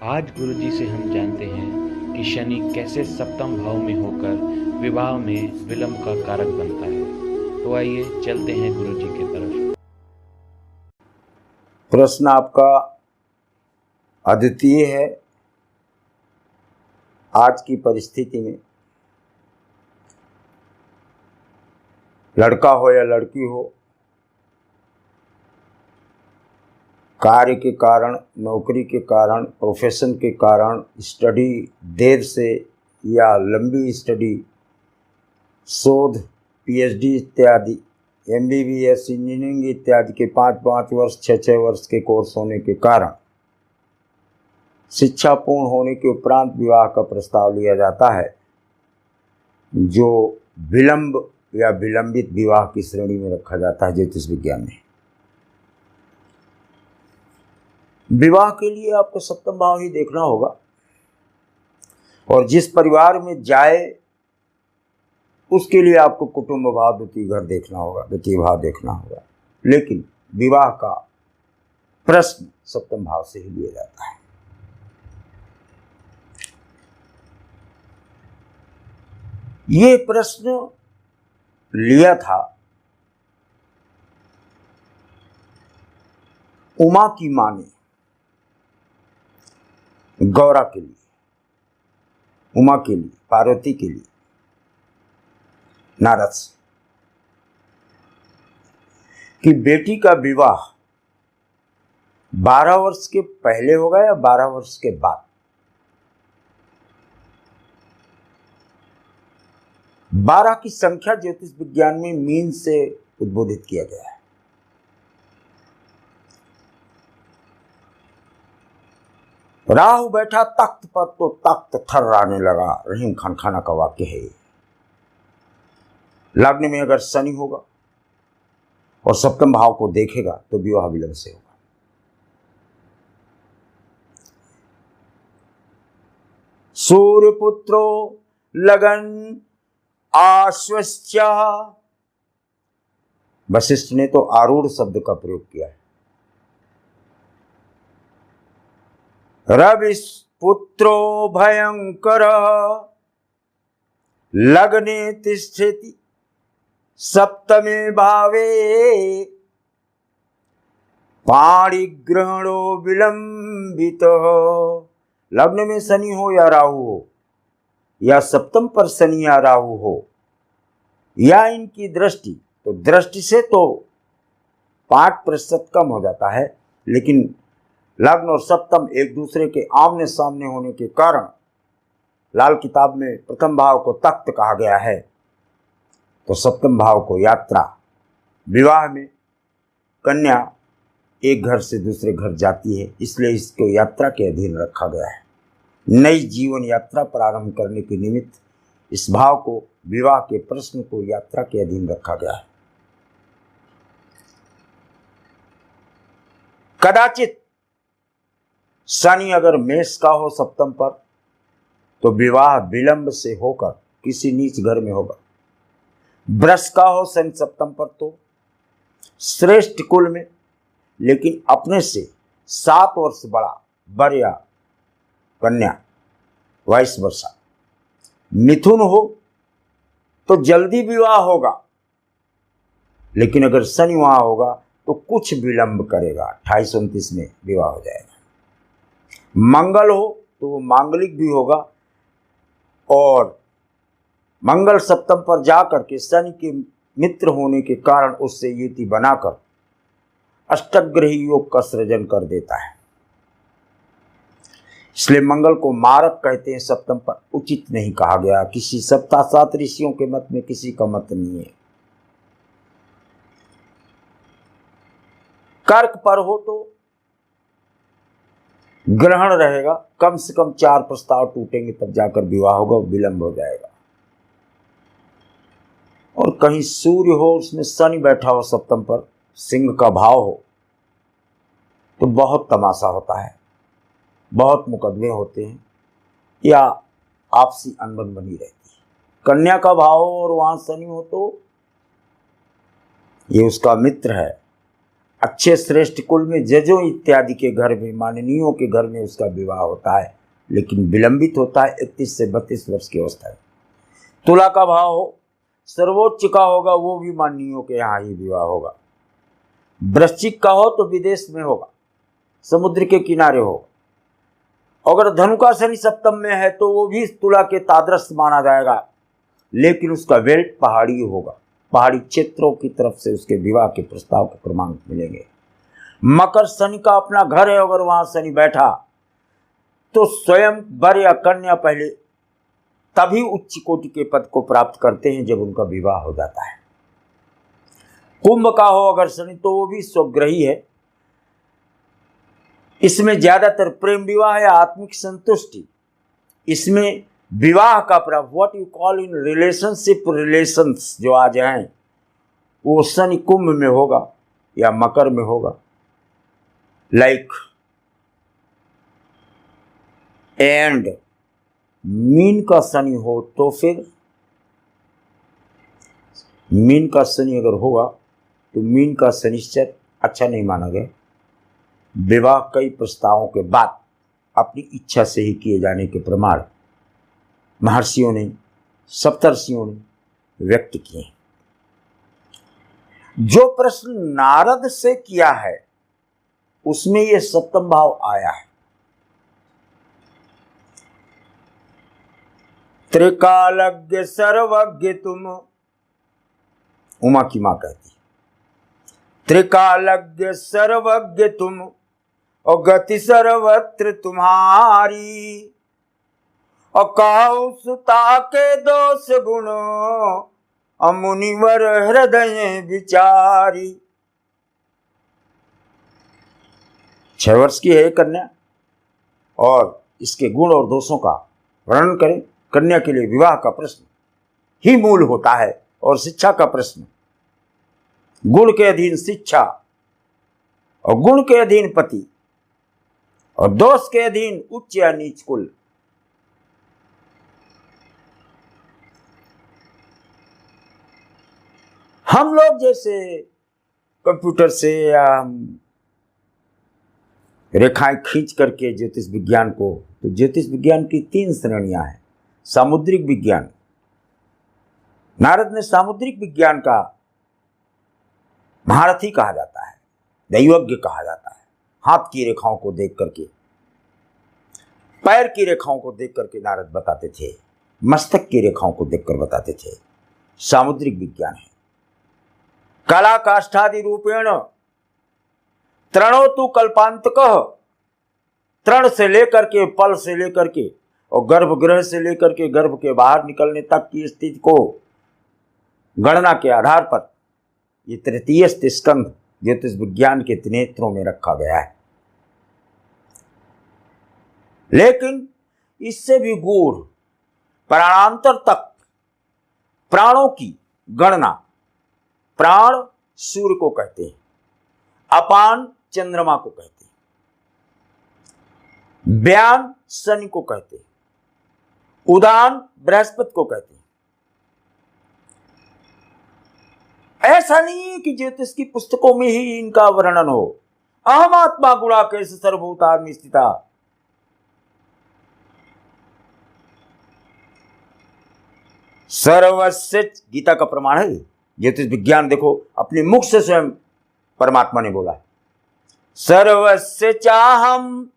आज गुरुजी से हम जानते हैं कि शनि कैसे सप्तम भाव में होकर विवाह में विलंब का कारक बनता है। तो आइए चलते हैं गुरुजी की तरफ। प्रश्न आपका अद्वितीय है। आज की परिस्थिति में लड़का हो या लड़की हो, कार्य के कारण, नौकरी के कारण, प्रोफेशन के कारण, स्टडी देर से या लंबी स्टडी, शोध, पीएचडी इत्यादि, एमबीबीएस, इंजीनियरिंग इत्यादि के 5-5 वर्ष, 6-6 वर्ष के कोर्स होने के कारण शिक्षा पूर्ण होने के उपरांत विवाह का प्रस्ताव लिया जाता है, जो विलंब या विलंबित विवाह की श्रेणी में रखा जाता है ज्योतिष विज्ञान में। विवाह के लिए आपको सप्तम भाव ही देखना होगा और जिस परिवार में जाए उसके लिए आपको कुटुंब भाव, द्वितीय घर देखना होगा, द्वितीय भाव देखना होगा। लेकिन विवाह का प्रश्न सप्तम भाव से ही लिया जाता है। ये प्रश्न लिया था उमा की मां ने गौरा के लिए, उमा के लिए, पार्वती के लिए, नारद से, कि बेटी का विवाह 12 वर्ष के पहले होगा या 12 वर्ष के बाद। 12 की संख्या ज्योतिष विज्ञान में मीन से उद्बोधित किया गया है। राहु बैठा तख्त पर तो तख्त थर्राने लगा, रहीम खान खाना का वाक्य है। लग्न में अगर शनि होगा और सप्तम भाव को देखेगा तो विवाह विलंब से होगा। सूर्यपुत्रो लगन आश्वस्या, वशिष्ठ ने तो आरूढ़ शब्द का प्रयोग किया है। रविस पुत्रो भयंकर लग्ने तिष्ठति सप्तमे भावे पाणिग्रहणो विलंबित। लग्न में शनि हो या राहु हो, या सप्तम पर शनि या राहु हो, या इनकी दृष्टि, तो दृष्टि से तो 5% कम हो जाता है, लेकिन लग्न और सप्तम एक दूसरे के आमने सामने होने के कारण लाल किताब में प्रथम भाव को तख्त कहा गया है, तो सप्तम भाव को यात्रा। विवाह में कन्या एक घर से दूसरे घर जाती है, इसलिए इसको यात्रा के अधीन रखा गया है। नई जीवन यात्रा प्रारंभ करने के निमित्त इस भाव को, विवाह के प्रश्न को यात्रा के अधीन रखा गया है। कदाचित शनि अगर मेष का हो सप्तम पर, तो विवाह विलंब से होकर किसी नीच घर में होगा। वृष का हो शनि सप्तम पर तो श्रेष्ठ कुल में, लेकिन अपने से 7 वर्ष बड़ा वर या कन्या, वाइस वर्षा। मिथुन हो तो जल्दी विवाह होगा, लेकिन अगर शनि वहां होगा तो कुछ विलंब करेगा, 28-29 में विवाह हो जाएगा। मंगल हो तो वो मांगलिक भी होगा, और मंगल सप्तम पर जाकर के शनि के मित्र होने के कारण उससे युति बनाकर अष्टग्रही योग का सृजन कर देता है। इसलिए मंगल को मारक कहते हैं, सप्तम पर उचित नहीं कहा गया। किसी 7 ऋषियों के मत में किसी का मत नहीं है। कर्क पर हो तो ग्रहण रहेगा, कम से कम 4 प्रस्ताव टूटेंगे तब जाकर विवाह होगा, विलंब हो जाएगा। और कहीं सूर्य हो, उसमें शनि बैठा हो सप्तम पर, सिंह का भाव हो, तो बहुत तमाशा होता है, बहुत मुकदमे होते हैं, या आपसी अनबन बनी रहती है। कन्या का भाव हो और वहां शनि हो तो ये उसका मित्र है, अच्छे श्रेष्ठ कुल में जजों इत्यादि के घर में, माननीयों के घर में उसका विवाह होता है, लेकिन विलंबित होता है 31 से 32 वर्ष की अवस्था में। तुला का भाव हो, सर्वोच्च का होगा, वो भी माननीयों के यहाँ ही विवाह होगा। वृश्चिक का हो तो विदेश में होगा, समुद्र के किनारे होगा। अगर धनु का शनि सप्तम में है तो वो भी तुला के तादृश माना जाएगा, लेकिन उसका बेल्ट पहाड़ी होगा। पहाड़ी क्षेत्रों की तरफ से उसके विवाह के प्रस्ताव के क्रमांक मिलेंगे। मकर शनि का अपना घर है, अगर वहां शनि बैठा तो स्वयं वर या कन्या पहले तभी उच्च कोटि के पद को प्राप्त करते हैं जब उनका विवाह हो जाता है। कुंभ का हो अगर शनि तो वो भी स्वग्रही है। इसमें ज्यादातर प्रेम विवाह या आत्मिक संतुष्टि, इसमें विवाह का प्राप्त, what you call in relationship relations जो आज हैं, वो शनि कुंभ में होगा या मकर में होगा। लाइक एंड मीन का शनि हो तो फिर मीन का शनि अगर होगा तो मीन का शनिश्चर अच्छा नहीं माना गया। विवाह कई प्रस्तावों के बाद अपनी इच्छा से ही किए जाने के प्रमाण महर्षियों ने, सप्तर्षियों ने व्यक्त किए। जो प्रश्न नारद से किया है उसमें यह सप्तम भाव आया है। त्रिकालज्ञ सर्वज्ञ तुम, उमा की मां कहती, त्रिकालज्ञ सर्वज्ञ तुम और गति सर्वत्र तुम्हारी, और कहो सुता के दोष गुण मुनिवर हृदय विचारी। 6 वर्ष की है कन्या और इसके गुण और दोषों का वर्णन करें। कन्या के लिए विवाह का प्रश्न ही मूल होता है और शिक्षा का प्रश्न, गुण के अधीन शिक्षा और गुण के अधीन पति और दोष के अधीन उच्च या नीच कुल। हम लोग जैसे कंप्यूटर से या रेखाएं खींच करके ज्योतिष विज्ञान को, तो ज्योतिष विज्ञान की 3 श्रेणियां हैं। सामुद्रिक विज्ञान, नारद ने सामुद्रिक विज्ञान का महारथी कहा जाता है, दैवज्ञ कहा जाता है। हाथ की रेखाओं को देख करके, पैर की रेखाओं को देख करके नारद बताते थे, मस्तक की रेखाओं को देखकर बताते थे। सामुद्रिक विज्ञान है। कला काष्ठादि रूपेण तृणो तु कल्पांतकः, तृण से लेकर के, पल से लेकर के और गर्भगृह से लेकर के गर्भ के बाहर निकलने तक की स्थिति को गणना के आधार पर ये तृतीय स्कंध ज्योतिष विज्ञान के नेत्रों में रखा गया है। लेकिन इससे भी गूढ़ प्राणांतर तक प्राणों की गणना, प्राण सूर्य को कहते हैं, अपान चंद्रमा को कहते हैं, व्यान शनि को कहते हैं, उदान बृहस्पति को कहते हैं। ऐसा नहीं है कि ज्योतिष की पुस्तकों में ही इनका वर्णन हो। अहम आत्मा गुणाकेश सर्वभूतानि स्थिता, सर्वस्य, गीता का प्रमाण है। ज्योतिष विज्ञान देखो अपने मुख से स्वयं परमात्मा ने बोला, सर्वस्य चाहम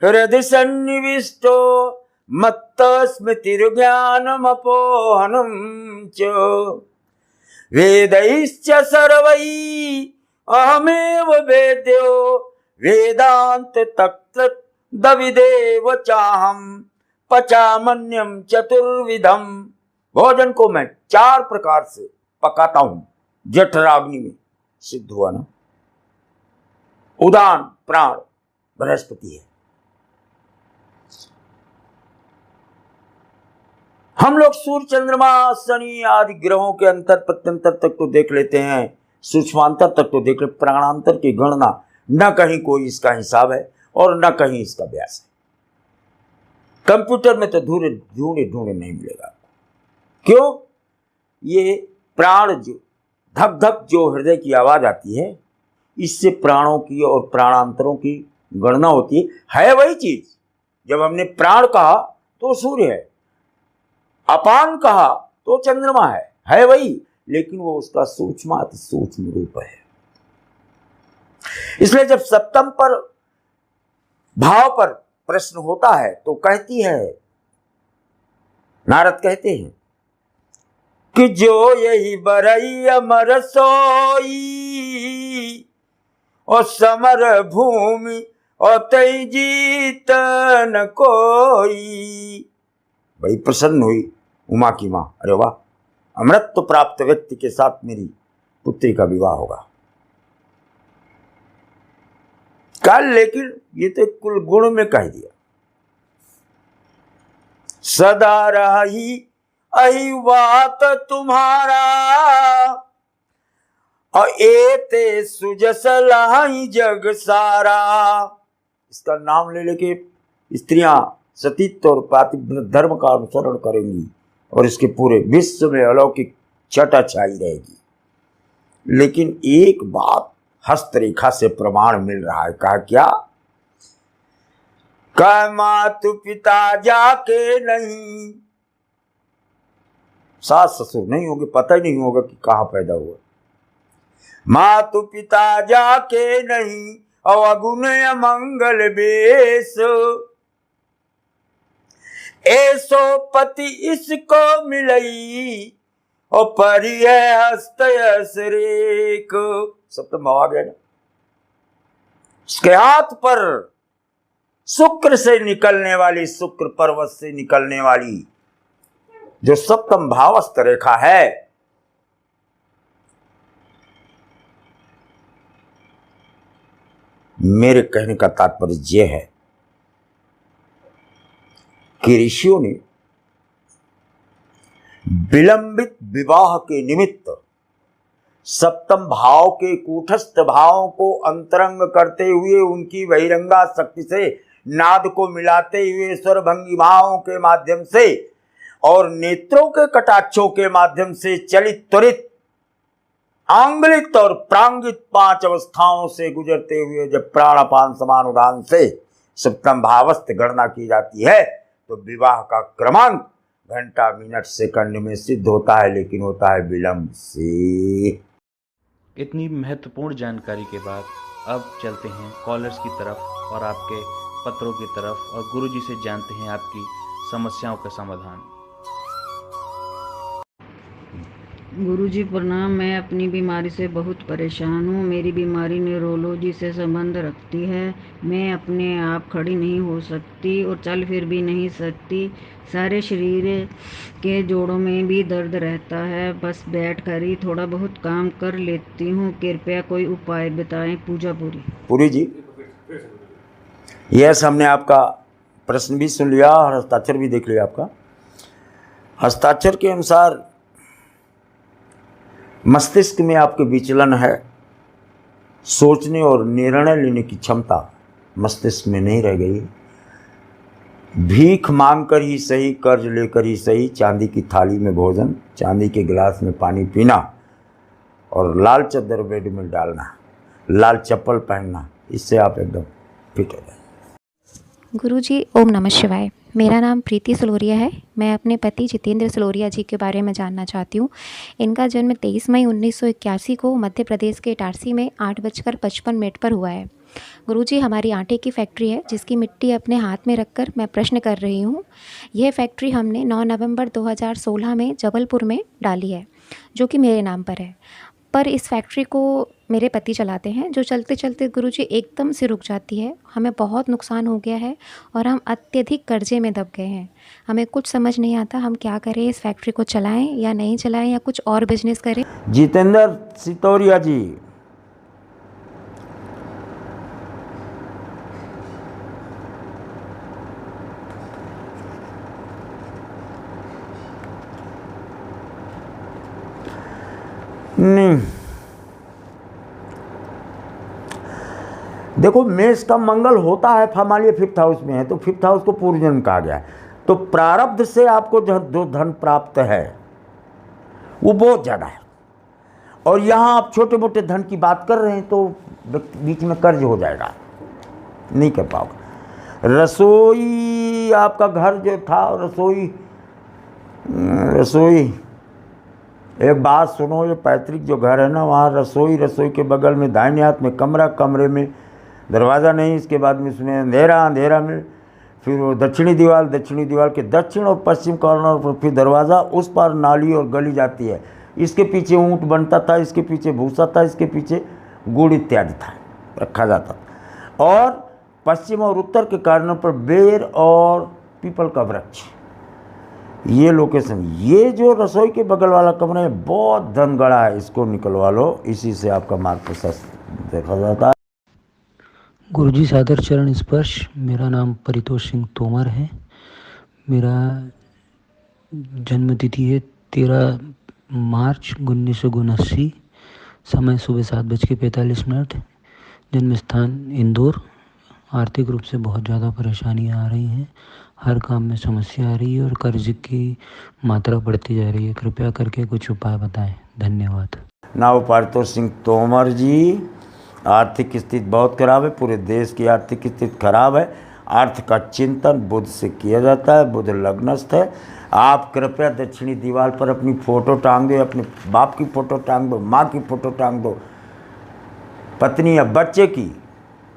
हृदय सन्निविष्टो मत्त स्मृतिर्ज्ञानम अपोहनम च, वेदैश्च सर्वैः अहमेव वेद्यो वेदांत तत्त्वविदेव चाहम पचामन्यम चतुर्विधम। भोजन को मैं 4 प्रकार से पकाता हूं, जठराग्नि में, सिद्ध हुआ ना। उदान प्राण बृहस्पति है। हम लोग सूर्य चंद्रमा शनि आदि ग्रहों के अंतर प्रत्यंतर तक तो देख लेते हैं, सूक्ष्मांतर तक तो देख ले, प्राणांतर की गणना न कहीं कोई इसका हिसाब है और न कहीं इसका व्यास है। कंप्यूटर में तो ढूंढे ढूंढे नहीं मिलेगा। क्यों? ये प्राण जो धक धक जो हृदय की आवाज आती है, इससे प्राणों की और प्राणांतरों की गणना होती है वही चीज। जब हमने प्राण कहा तो सूर्य है, अपान कहा तो चंद्रमा है वही, लेकिन वो उसका सूक्ष्माति सूक्ष्म रूप है। इसलिए जब सप्तम पर भाव पर प्रश्न होता है तो कहती है, नारद कहते हैं कि जो यही बरई अमर सोई और समर भूमि और तई जीत न कोई। बड़ी प्रसन्न हुई उमा की मां, अरे वाह, अमृत तो प्राप्त व्यक्ति के साथ मेरी पुत्री का विवाह होगा। कल लेकिन ये तो कुल गुण में कह दिया, सदा रही अहि बात तुम्हारा और एते सुजस लहाई जग सारा। इसका नाम ले लेके स्त्रियां सतीत्व और पातिव्रत धर्म का अनुसरण करेंगी और इसके पूरे विश्व में अलौकिक छटा छाई रहेगी। लेकिन एक बात हस्तरेखा से प्रमाण मिल रहा है, कहा क्या? कह मातु पिता जाके नहीं, सास ससुर नहीं होंगे, पता ही नहीं होगा कि कहां पैदा हुआ। मातु पिता जाके नहीं और अगुण अमंगल बेस, ऐसो पति इसको मिलई और परिय हस्त रेख। सप्तम भाव आ गया ना। उसके हाथ पर शुक्र से निकलने वाली, शुक्र पर्वत से निकलने वाली जो सप्तम भावस्थ रेखा है, मेरे कहने का तात्पर्य यह है कि ऋषियों ने विलंबित विवाह के निमित्त सप्तम भाव के कूटस्थ भावों को अंतरंग करते हुए उनकी बहिरंगा शक्ति से नाद को मिलाते हुए स्वर भंगिमाओं के माध्यम से और नेत्रों के कटाक्षों के माध्यम से चलित त्वरित आंगलित और प्रांगित 5 अवस्थाओं से गुजरते हुए जब प्राणापान समान उदान से सप्तम भावस्थ गणना की जाती है तो विवाह का क्रमांक घंटा मिनट सेकंड में सिद्ध होता है, लेकिन होता है विलंब से। इतनी महत्वपूर्ण जानकारी के बाद अब चलते हैं कॉलर्स की तरफ और आपके पत्रों की तरफ और गुरुजी से जानते हैं आपकी समस्याओं का समाधान। गुरुजी प्रणाम। मैं अपनी बीमारी से बहुत परेशान हूँ। मेरी बीमारी न्यूरोलॉजी से संबंध रखती है। मैं अपने आप खड़ी नहीं हो सकती और चल फिर भी नहीं सकती। सारे शरीर के जोड़ों में भी दर्द रहता है। बस बैठ कर ही थोड़ा बहुत काम कर लेती हूँ। कृपया कोई उपाय बताएं। पूजा पूरी जी, यस, हमने आपका प्रश्न भी सुन लिया और हस्ताक्षर भी देख लिया आपका। हस्ताक्षर के अनुसार मस्तिष्क में आपके विचलन है। सोचने और निर्णय लेने की क्षमता मस्तिष्क में नहीं रह गई। भीख मांगकर ही सही, कर्ज लेकर ही सही, चांदी की थाली में भोजन, चांदी के गिलास में पानी पीना और लाल चद्दर बेड में डालना, लाल चप्पल पहनना, इससे आप एकदम फिट हो जाए। गुरुजी ओम नमः शिवाय। मेरा नाम प्रीति सलोरिया है। मैं अपने पति जितेंद्र सलोरिया जी के बारे में जानना चाहती हूँ। इनका जन्म 23 मई 1981 को मध्य प्रदेश के इटारसी में 8:55 पर हुआ है। गुरुजी, हमारी आटे की फैक्ट्री है जिसकी मिट्टी अपने हाथ में रखकर मैं प्रश्न कर रही हूँ। यह फैक्ट्री हमने 9 नवंबर 2016 में जबलपुर में डाली है, जो कि मेरे नाम पर है। पर इस फैक्ट्री को मेरे पति चलाते हैं, जो चलते चलते गुरुजी एकदम से रुक जाती है। हमें बहुत नुकसान हो गया है और हम अत्यधिक कर्जे में दब गए हैं। हमें कुछ समझ नहीं आता हम क्या करें, इस फैक्ट्री को चलाएं या नहीं चलाएं या कुछ और बिजनेस करें। जितेंद्र सितौरिया जी, नहीं, देखो मेष का मंगल होता है, मान लीजिए 5th हाउस में है तो 5th हाउस को पूर्व जन्म कहा गया है। तो प्रारब्ध से आपको जो धन प्राप्त है वो बहुत ज़्यादा है। और यहाँ आप छोटे मोटे धन की बात कर रहे हैं तो बीच में कर्ज हो जाएगा, नहीं कर पाओगे। रसोई, आपका घर जो था रसोई एक बात सुनो, ये पैतृक जो घर है ना, वहाँ रसोई के बगल में दाहिने हाथ में कमरा, कमरे में दरवाज़ा नहीं, इसके बाद में इसमें अंधेरा में, फिर वो दक्षिणी दीवार के दक्षिण और पश्चिम कॉर्नर पर फिर दरवाज़ा, उस पर नाली और गली जाती है। इसके पीछे ऊँट बनता था, इसके पीछे भूसा था, इसके पीछे गुड़ इत्यादि था, रखा जाता था। और पश्चिम और उत्तर के कॉर्नर पर बेर और पीपल का वृक्ष। ये लोकेशन, ये जो रसोई के बगल वाला कमरा है बहुत धन गड़ा है, इसको निकलवा लो, इसी से आपका मार्ग प्रशस्त देखा जाता है। गुरुजी सादर चरण स्पर्श। मेरा नाम परितोष सिंह तोमर है। मेरा जन्म तिथि है 13 मार्च 1979। समय सुबह 7:45। जन्म स्थान इंदौर। आर्थिक रूप से बहुत ज़्यादा परेशानियाँ आ रही हैं, हर काम में समस्या आ रही है और कर्ज की मात्रा बढ़ती जा रही है। कृपया करके कुछ उपाय बताएं। धन्यवाद। नाव परितोष सिंह तोमर जी, आर्थिक स्थिति बहुत खराब है, पूरे देश की आर्थिक स्थिति खराब है। अर्थ का चिंतन बुध से किया जाता है, बुध लग्नस्थ है। आप कृपया दक्षिणी दीवार पर अपनी फ़ोटो टांग दो, अपने बाप की फ़ोटो टांग दो, माँ की फ़ोटो टांग दो, पत्नी या बच्चे की,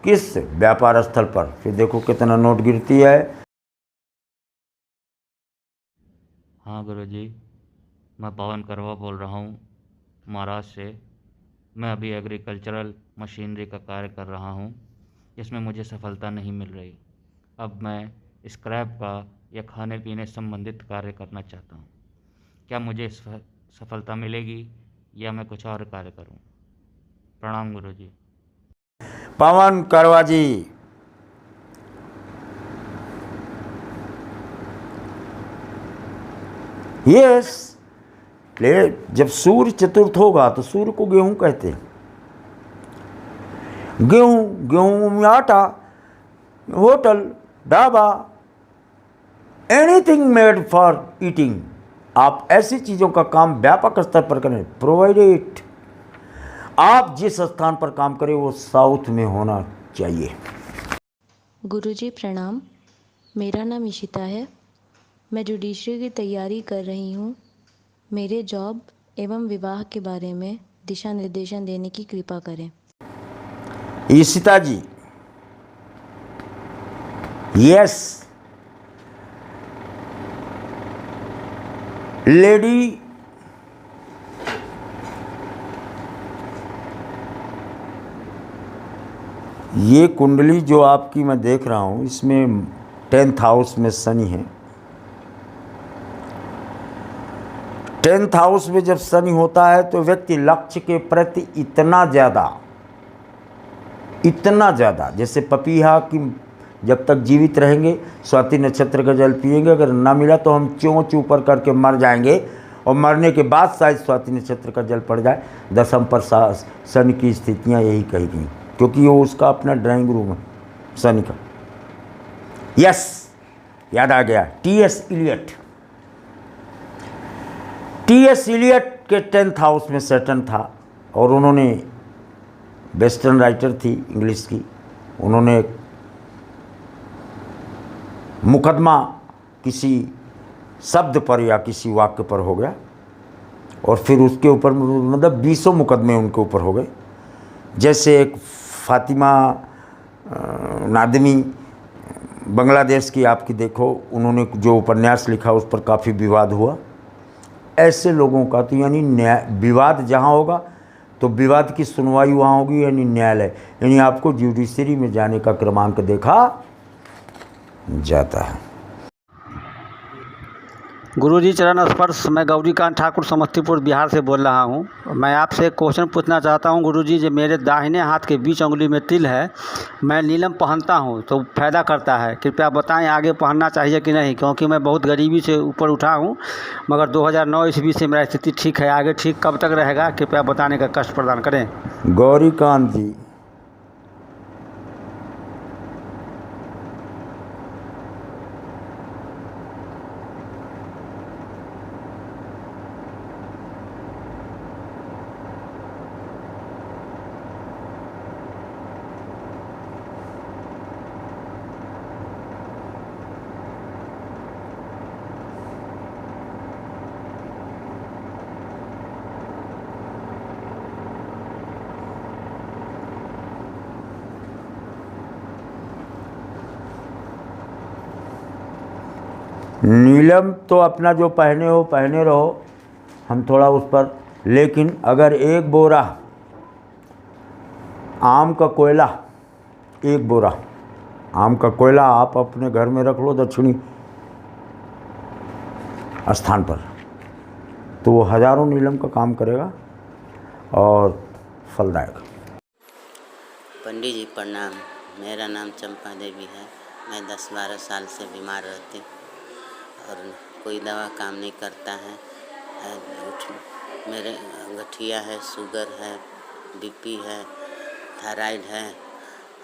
किस व्यापार स्थल पर, फिर देखो कितना नोट गिरती है। हाँ गुरुजी, मैं पवन करवा बोल रहा हूँ महाराष्ट्र से। मैं अभी एग्रीकल्चरल मशीनरी का कार्य कर रहा हूँ, जिसमें मुझे सफलता नहीं मिल रही। अब मैं स्क्रैप का या खाने पीने संबंधित कार्य करना चाहता हूँ। क्या मुझे सफलता मिलेगी या मैं कुछ और कार्य करूँ? प्रणाम गुरुजी। पवन करवा जी, यस, जब सूर्य चतुर्थ होगा तो सूर्य को गेहूं कहते हैं। गेहूं में आटा, hotel, dhaba, anything made for eating. आप ऐसी चीज़ों का काम व्यापक स्तर पर करें, प्रोवाइडेड। आप जिस स्थान पर काम करें वो साउथ में होना चाहिए। गुरुजी प्रणाम। मेरा नाम इशिता है। मैं जुडिशरी की तैयारी कर रही हूँ। मेरे जॉब एवं विवाह के बारे में दिशा निर्देशन देने की कृपा करें। इशिता जी, यस, लेडी, ये कुंडली जो आपकी मैं देख रहा हूँ, इसमें 10th हाउस में शनि है। 10th हाउस में जब शनि होता है तो व्यक्ति लक्ष्य के प्रति इतना ज़्यादा, जैसे पपीहा की जब तक जीवित रहेंगे स्वाति नक्षत्र का जल पिएंगे, अगर ना मिला तो हम चोंच ऊपर करके मर जाएंगे, और मरने के बाद शायद स्वाति नक्षत्र का जल पड़ जाए। दशम पर शनि की स्थितियाँ यही कही गई, क्योंकि वो उसका अपना ड्राइंग रूम है शनि का। यस, याद आ गया, टी.एस. इलियट के 10th हाउस में सैटर्न था, और उन्होंने वेस्टर्न राइटर थी इंग्लिश की। उन्होंने मुकदमा किसी शब्द पर या किसी वाक्य पर हो गया, और फिर उसके ऊपर मतलब 20 मुकदमे उनके ऊपर हो गए। जैसे एक फातिमा नादमी बांग्लादेश की आपकी देखो, उन्होंने जो उपन्यास लिखा उस पर काफ़ी विवाद हुआ। ऐसे लोगों का तो यानी विवाद जहाँ होगा तो विवाद की सुनवाई वहाँ होगी, यानी न्यायालय, यानी आपको जुडिशरी में जाने का क्रमांक देखा जाता है। गुरुजी चरण स्पर्श। मैं गौरीकांत ठाकुर समस्तीपुर बिहार से बोल रहा हूँ। मैं आपसे एक क्वेश्चन पूछना चाहता हूँ गुरुजी, जो मेरे दाहिने हाथ के बीच उंगली में तिल है, मैं नीलम पहनता हूँ तो फ़ायदा करता है, कृपया बताएं आगे पहनना चाहिए कि नहीं, क्योंकि मैं बहुत गरीबी से ऊपर उठा हूँ, मगर 2009 ईस्वी से मेरा स्थिति ठीक है। आगे ठीक कब तक रहेगा, कृपया बताने का कष्ट प्रदान करें। गौरीकांत जी, नीलम तो अपना जो पहने हो पहने रहो, हम थोड़ा उस पर, लेकिन अगर 1 बोरा आम का कोयला, 1 बोरा आम का कोयला आप अपने घर में रख लो दक्षिणी स्थान पर, तो वो हजारों नीलम का काम करेगा और फलदायक। पंडित जी प्रणाम। मेरा नाम चंपा देवी है। मैं 10-12 साल से बीमार रहती हूँ और कोई दवा काम नहीं करता है। मेरे गठिया है, शुगर है, बीपी है, थायराइड है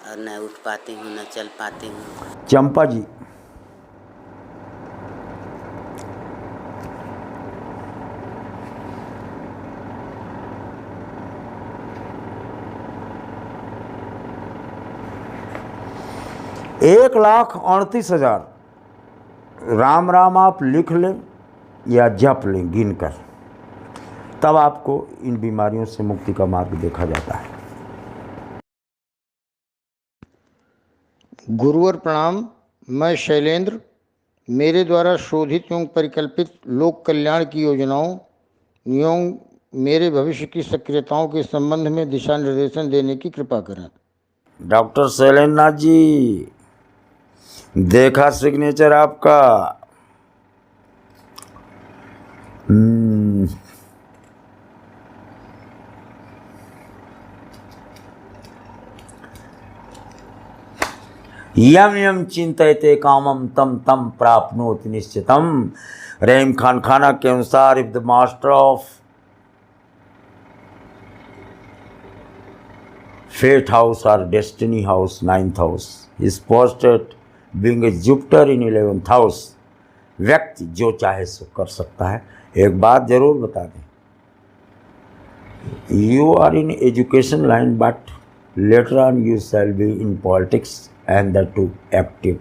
और न उठ पाती हूँ न चल पाती हूँ। चंपा जी, एक 1,38,000 राम राम आप लिख लें या जप लें गिन कर, तब आपको इन बीमारियों से मुक्ति का मार्ग देखा जाता है। गुरुवर प्रणाम। मैं शैलेंद्र, मेरे द्वारा शोधित एवं परिकल्पित लोक कल्याण की योजनाओं एवं मेरे भविष्य की सक्रियताओं के संबंध में दिशा निर्देशन देने की कृपा करें। डॉक्टर शैलेंद्र नाथ जी, देखा सिग्नेचर आपका। यम यम चिंतयते कामम तम तम प्राप्नोति निश्चितम। रहीम खान खाना के अनुसार, if the master of fate house और destiny house 9th house is posted being a Jupiter in 11th house, व्यक्ति जो चाहे सो कर सकता है। एक बात जरूर बता दें, you are in education line but later on you shall be in politics and the two active